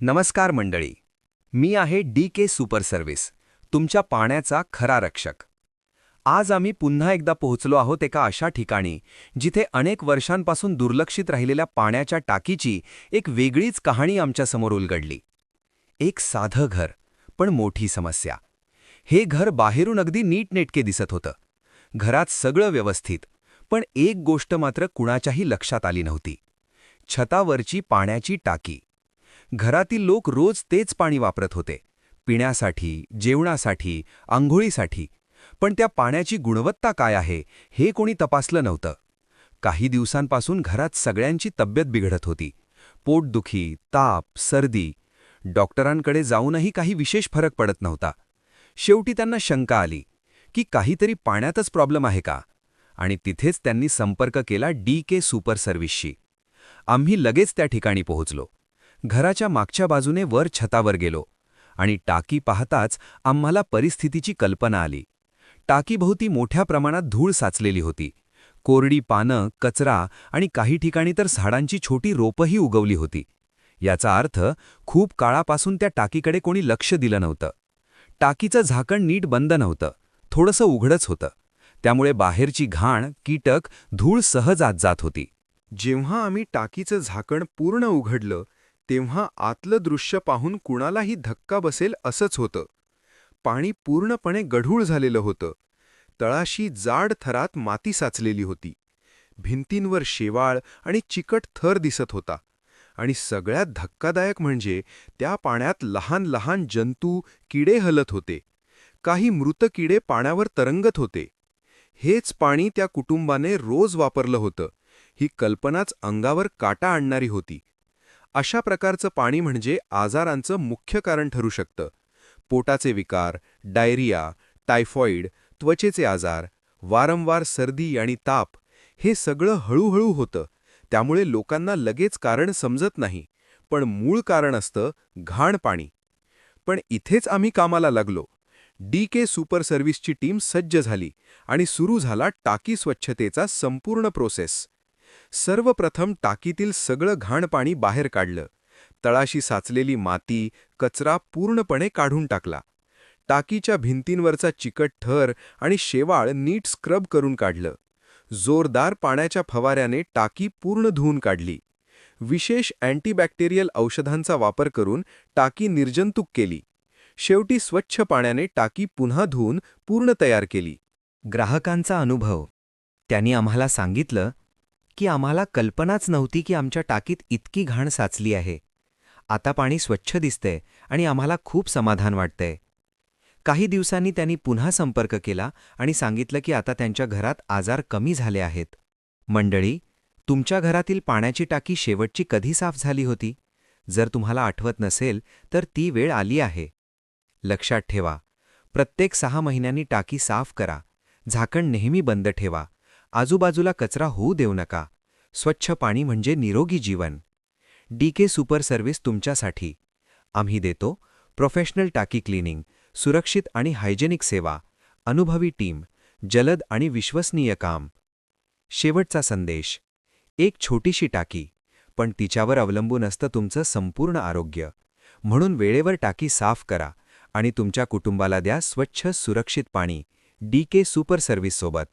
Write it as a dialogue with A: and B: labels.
A: नमस्कार मंडळी. मी आहे DK सुपर सर्व्हिस, तुमच्या पाण्याचा खरा रक्षक. आज आम्ही पुन्हा एकदा पोहोचलो आहोत एका अशा ठिकाणी जिथे अनेक वर्षांपासून दुर्लक्षित राहिलेल्या पाण्याच्या टाकीची एक वेगळीच कहाणी आमच्यासमोर उलगडली. एक साधं घर, पण मोठी समस्या. हे घर बाहेरून अगदी नीटनेटके दिसत होतं. घरात सगळं व्यवस्थित, पण एक गोष्ट मात्र कुणाच्याही लक्षात आली नव्हती. छतावरची पाण्याची टाकी. घरातील लोक रोज तेच पाणी वापरत होते, पिण्यासाठी, जेवणासाठी, आंघोळीसाठी. पण त्या पाण्याची गुणवत्ता काय आहे हे कोणी तपासलं नव्हतं. काही दिवसांपासून घरात सगळ्यांची तब्येत बिघडत होती. पोटदुखी, ताप, सर्दी. डॉक्टरांकडे जाऊनही काही विशेष फरक पडत नव्हता. शेवटी त्यांना शंका आली की काहीतरी पाण्यातच प्रॉब्लेम आहे का, आणि तिथेच त्यांनी संपर्क केला DK सुपर सर्व्हिसशी. आम्ही लगेच त्या ठिकाणी पोहोचलो. घराच्या मागच्या बाजूने वर छतावर गेलो आणि टाकी पाहताच आम्हाला परिस्थितीची कल्पना आली. टाकीभोवती मोठ्या प्रमाणात धूळ साचलेली होती. कोरडी पानं, कचरा आणि काही ठिकाणी तर झाडांची छोटी रोपंही उगवली होती. याचा अर्थ खूप काळापासून त्या टाकीकडे कोणी लक्ष दिलं नव्हतं. टाकीचं झाकण नीट बंद नव्हतं, थोडंसं उघडच होतं. त्यामुळे बाहेरची घाण, कीटक, धूळ सहज आत जात होती. जेव्हा आम्ही टाकीचं झाकण पूर्ण उघडलं तेव्हा आतलं दृश्य पाहून कुणालाही धक्का बसेल असंच होतं. पाणी पूर्णपणे गढूळ झालेलं होतं. तळाशी जाड थरात माती साचलेली होती. भिंतींवर शेवाळ आणि चिकट थर दिसत होता. आणि सगळ्यात धक्कादायक म्हणजे त्या पाण्यात लहान लहान जंतू, किडे हलत होते. काही मृत किडे पाण्यावर तरंगत होते. हेच पाणी त्या कुटुंबाने रोज वापरलं होतं. ही कल्पनाच अंगावर काटा आणणारी होती. अशा प्रकारचं पाणी म्हणजे आजारांचं मुख्य कारण ठरू शकतं. पोटाचे विकार, डायरिया, टायफॉइड, त्वचेचे आजार, वारंवार सर्दी आणि ताप, हे सगळं हळूहळू होतं. त्यामुळे लोकांना लगेच कारण समजत नाही, पण मूळ कारण असतं घाण पाणी. पण इथेच आम्ही कामाला लागलो. DK सुपर सर्व्हिसची टीम सज्ज झाली आणि सुरू झाला टाकी स्वच्छतेचा संपूर्ण प्रोसेस. सर्वप्रथम टाकीतील सगळं घाण पाणी बाहेर काढलं. तळाशी साचलेली माती, कचरा पूर्णपणे काढून टाकला. टाकीच्या भिंतींवरचा चिकट थर आणि शेवाळ नीट स्क्रब करून काढलं. जोरदार पाण्याच्या फवाऱ्याने टाकी पूर्ण धुवून काढली. विशेष अँटीबॅक्टेरियल औषधांचा वापर करून टाकी निर्जंतुक केली. शेवटी स्वच्छ पाण्याने टाकी पुन्हा धुवून पूर्ण तयार केली.
B: ग्राहकांचा अनुभव. त्यांनी आम्हाला सांगितलं की आम्हाला कल्पनाच नव्हती की आमच्या टाकीत इतकी घाण साचली आहे. आता पाणी स्वच्छ दिसतंय आणि आम्हाला खूप समाधान वाटतंय. काही दिवसांनी त्यांनी पुन्हा संपर्क केला आणि सांगितलं की आता त्यांच्या घरात आजार कमी झाले आहेत. मंडळी, तुमच्या घरातील पाण्याची टाकी शेवटची कधी साफ झाली होती? जर तुम्हाला आठवत नसेल तर ती वेळ आली आहे. लक्षात ठेवा, प्रत्येक 6 महिन्यांनी टाकी साफ करा. झाकण नेहमी बंद ठेवा. आजूबाजूला कचरा होऊ देऊ नका. स्वच्छ पाणी म्हणजे निरोगी जीवन. DK सुपर सर्व्हिस तुमच्यासाठी. आम्ही देतो प्रोफेशनल टाकी क्लिनिंग, सुरक्षित आणि हायजेनिक सेवा, अनुभवी टीम, जलद आणि विश्वसनीय काम. शेवटचा संदेश. एक छोटीशी टाकी, पण तिच्यावर अवलंबून असतं तुमचं संपूर्ण आरोग्य. म्हणून वेळेवर टाकी साफ करा आणि तुमच्या कुटुंबाला द्या स्वच्छ, सुरक्षित पाणी. DK सुपर सर्व्हिस सोबत.